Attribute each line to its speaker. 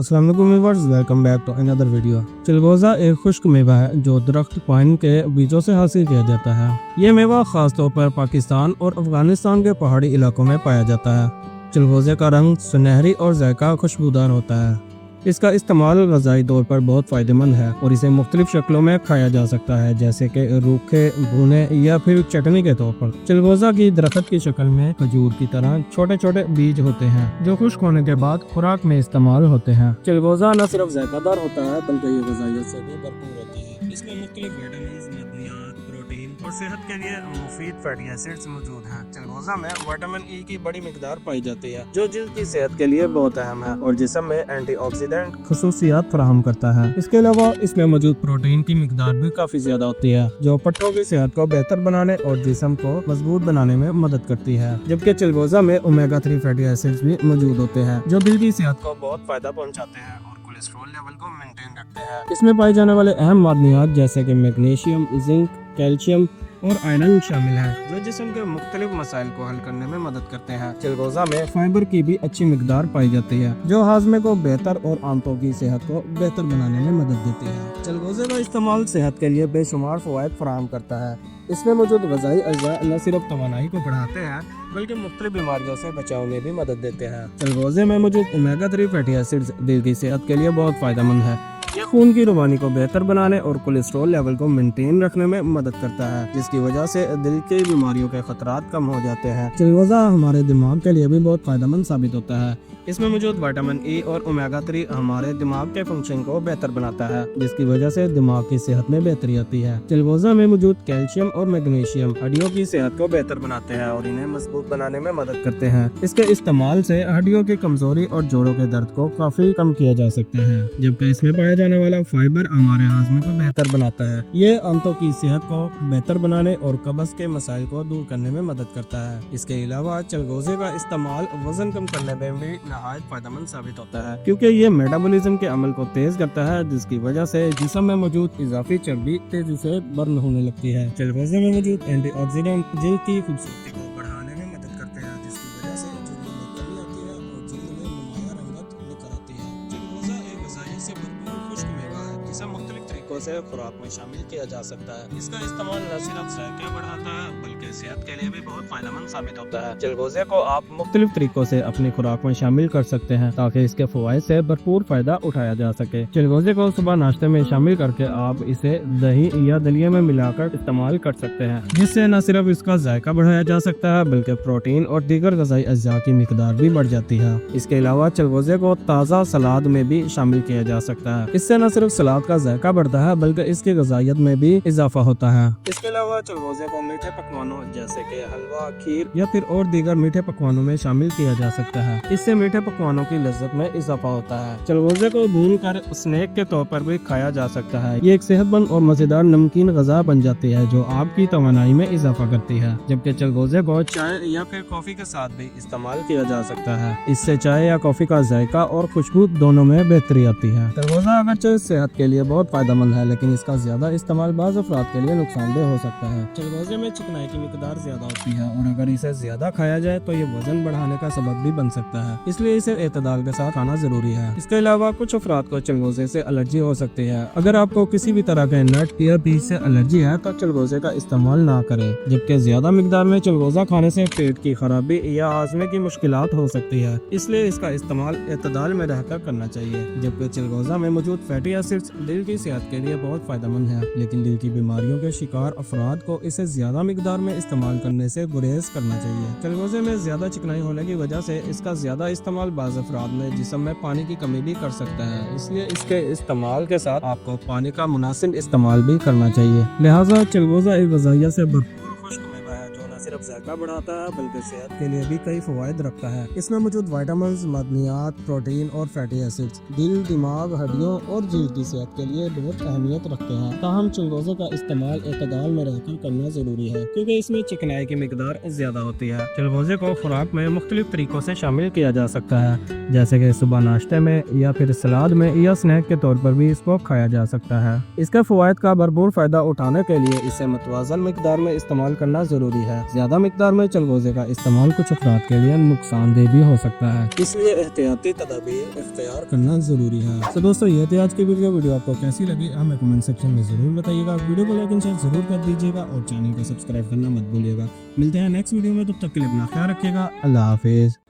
Speaker 1: अस्सलाम वालेकुम viewers, welcome back to another video. चिलगोज़ा एक खुश्क मेवा है जो दरख्त पाइन के बीजों से हासिल किया जाता है। ये मेवा खास तौर पर पाकिस्तान और अफगानिस्तान के पहाड़ी इलाकों में पाया जाता है। चिलगोज़े का रंग सुनहरी और जायका खुशबूदार होता है। इसका इस्तेमाल ग़िज़ाई तौर पर बहुत फ़ायदेमंद है और इसे मुख्तलिफ शक्लों में खाया जा सकता है, जैसे कि रूखे, भुने या फिर चटनी के तौर पर। चिलगोज़ा की दरख्त की शक्ल में खजूर की तरह छोटे छोटे बीज होते हैं जो खुश्क होने के बाद खुराक में इस्तेमाल होते हैं। चिलगोज़ा न सिर्फ जायकादार होता है बल्कि ये ग़िज़ाइयत से भी भरपूर होता है। इसमें मुख्तलिफ विटामिन्स, मदनियात, प्रोटीन और सेहत के लिए मुफीद फैटी एसिड्स मौजूद हैं। चिलगोज़ा में विटामिन ई की बड़ी मिकदार पाई जाती है जो जिल्द की सेहत के लिए बहुत अहम है और जिस्म में एंटीऑक्सीडेंट खसूसियात फराहम करता है। इसके अलावा इसमें मौजूद प्रोटीन की मिकदार भी काफी ज्यादा होती है जो पट्टों की सेहत को बेहतर बनाने और जिस्म को मजबूत बनाने में मदद करती है। जबकि चिलगोज़ा में ओमेगा 3 फैटी एसिड्स भी मौजूद होते हैं जो दिल की सेहत को बहुत फायदा पहुँचाते हैं और कोलेस्ट्रॉल लेवल को मेंटेन रखते हैं। इसमें पाए जाने वाले अहम मादनियात जैसे कि मैग्नीशियम, जिंक, कैल्शियम और आयरन शामिल है जो जिस्म के मुख्तलिफ मसाइल को हल करने में मदद करते हैं। चिलगोज़ा में फाइबर की भी अच्छी मिकदार पाई जाती है जो हाजमे को बेहतर और आंतों की सेहत को बेहतर बनाने में मदद देती है। चिलगोज़े का इस्तेमाल सेहत के लिए बेशुमार फ़वाइद फराहम करता है। इसमें मौजूद ग़िज़ाई अज्जा न सिर्फ तवानाई को बढ़ाते हैं बल्कि मुख्तलिफ बीमारियों से बचाव में भी मदद देते हैं। चिलगोज़े में मौजूद ओमेगा 3 फैटी एसिड्स दिल की सेहत के लिए बहुत फ़ायदेमंद है। ये खून की रवानी को बेहतर बनाने और कोलेस्ट्रॉल लेवल को मेंटेन रखने में मदद करता है, जिसकी वजह से दिल की बीमारियों के खतरात कम हो जाते हैं। चिलगोज़ा हमारे दिमाग के लिए भी बहुत फायदेमंद साबित होता है। इसमें मौजूद विटामिन ई और ओमेगा 3 हमारे दिमाग के फंक्शन को बेहतर बनाता है, जिसकी वजह से दिमाग की सेहत में बेहतरी आती है। चिलगोज़ा में मौजूद कैल्शियम और मैग्नीशियम हड्डियों की सेहत को बेहतर बनाते हैं और इन्हें मजबूत बनाने में मदद करते हैं। इसके इस्तेमाल से हड्डियों की कमजोरी और जोड़ों के दर्द को काफी कम किया जा सकता है। जबकि इसमें पाया जाने वाला फाइबर हमारे हाजमे को बेहतर बनाता है। ये आंतों की सेहत को बेहतर बनाने और कब्ज के मसाइल को दूर करने में मदद करता है। इसके अलावा चिलगोज़े का इस्तेमाल वजन कम करने में भी नहायत फायदेमंद साबित होता है, क्योंकि ये मेटाबॉलिज्म के अमल को तेज करता है, जिसकी वजह से जिस्म में मौजूद इजाफी चर्बी तेजी से बर्न होने लगती है। चिलगोज़े में मौजूद एंटीऑक्सीडेंट जिल्द की खूबसूरती को बढ़ाने में मदद करते हैं, जिसकी वजह से झुर्रियों में कमी आती है और जिल्द में नुमाया रंगत निखर आती है। चिलगोज़ा एक ग़िज़ाई से भरपूर खुश्क मेवा है जिसे मुख्तलिफ तरीकों से खुराक में शामिल किया जा सकता है। इसका इस्तेमाल न सिर्फ जायके बढ़ाता है बल्कि सेहत के लिए भी बहुत फायदेमंद साबित होता है। चिलगोज़े को आप मुख्तलिफ तरीकों से अपनी खुराक में शामिल कर सकते हैं ताकि इसके फवाइद से भरपूर फायदा उठाया जा सके। चिलगोज़े को सुबह नाश्ते में शामिल करके आप इसे दही या दलिया में मिलाकर इस्तेमाल कर सकते हैं, जिससे न सिर्फ इसका जायका बढ़ाया जा सकता है बल्कि प्रोटीन और दीगर ग़िज़ाई अज्जा की मिकदार भी बढ़ जाती है। इसके अलावा चिलगोज़े को ताज़ा सलाद में भी शामिल किया जा सकता है। इससे न सिर्फ सलाद का जायका बढ़ता है बल्कि इसकी ग़िज़ाइयत में भी इजाफा होता है। इसके अलावा चिलगोज़े को मीठे पकवानों जैसे कि हलवा, खीर या फिर और दीगर मीठे पकवानों में शामिल किया जा सकता है। इससे मीठे पकवानों की लज्जत में इजाफा होता है। चिलगोज़े को भून कर स्नैक के तौर पर भी खाया जा सकता है। ये एक सेहतमंद और मजेदार नमकीन ग़िज़ा बन जाती है जो आपकी तवानाई में इजाफा करती है। जबकि चिलगोज़े को चाय या फिर कॉफी के साथ भी इस्तेमाल किया जा सकता है। इससे चाय या कॉफी का जायका और खुशबू दोनों में बेहतरी आती है। चिलगोज़ा अगरचे सेहत के लिए बहुत फायदेमंद है, लेकिन इसका ज्यादा इस्तेमाल बाज़ अफराद के लिए नुकसानदेह हो सकता है। चिलगोज़े में चिकनाई की मिकदार ज्यादा होती है और अगर इसे ज्यादा खाया जाए तो ये वजन बढ़ाने का सबब भी बन सकता है, इसलिए इसे एतदाल के साथ खाना जरूरी है। इसके अलावा कुछ अफराद को चिलगोज़े से एलर्जी हो सकती है। अगर आपको किसी भी तरह के नट या बीज से एलर्जी है तो चिलगोज़े का इस्तेमाल ना करें। जबकि ज्यादा मिकदार में चिलगोज़ा खाने से पेट की खराबी या हाजमे की मुश्किलात हो सकती है, इसलिए इसका इस्तेमाल एतदाल में रहकर करना चाहिए। जबकि चिलगोज़ा में मौजूद फैटी एसिड्स दिल की सेहत के लिए बहुत फायदेमंद है, लेकिन दिल की बीमारियों के शिकार अफराद को इसे ज्यादा मिकदार में इस्तेमाल करने से गुरेज करना चाहिए। चिलगोज़े में ज्यादा चिकनाई होने की वजह से इसका ज्यादा इस्तेमाल बाज़ अफराद में जिस्म में पानी की कमी भी कर सकता है, इसलिए इसके इस्तेमाल के साथ आपको पानी का मुनासिब इस्तेमाल भी करना चाहिए। लिहाजा चिलगोज़ा एक ग़िज़ाइयत से भरपूर खुश्क मेवा है जो न सिर्फ जायका बढ़ाता है बल्कि सेहत के लिए भी कई फवाइद रखता है। इसमें मौजूद विटामिन्स, मदनियात, प्रोटीन और फैटी एसिड्स दिल, दिमाग, हड्डियों और जिल्द की सेहत के लिए बहुत अहमियत रखते हैं। ताहम चिलगोज़े का इस्तेमाल एतदाल में रहकर करना जरूरी है, क्योंकि इसमें चिकनाई की मिकदार ज्यादा होती है। चिलगोज़े को खुराक में मुख्तलिफ तरीकों से शामिल किया जा सकता है, जैसे कि सुबह नाश्ते में या फिर सलाद में या स्नैक के तौर पर भी इसको खाया जा सकता है। इसके फवाइद का भरपूर फायदा उठाने के लिए इसे मतवाज़न मिकदार में इस्तेमाल करना जरूरी है। زیادہ مقدار میں چلغوزے کا استعمال کچھ افراد کے لیے نقصان دہ بھی ہو سکتا ہے، اس لیے احتیاطی تدابیر اختیار کرنا ضروری ہے۔ تو دوستو یہ تھی آج کی ویڈیو آپ کو کیسی لگی ہمیں کمنٹ سیکشن میں ضرور بتائیے گا، ویڈیو کو لائک اینڈ شیئر ضرور کر دیجیے گا اور چینل کو سبسکرائب کرنا مت بھولیے گا۔ ملتے ہیں نیکسٹ ویڈیو میں، تب تک کے لیے اپنا خیال رکھیے گا، اللہ حافظ۔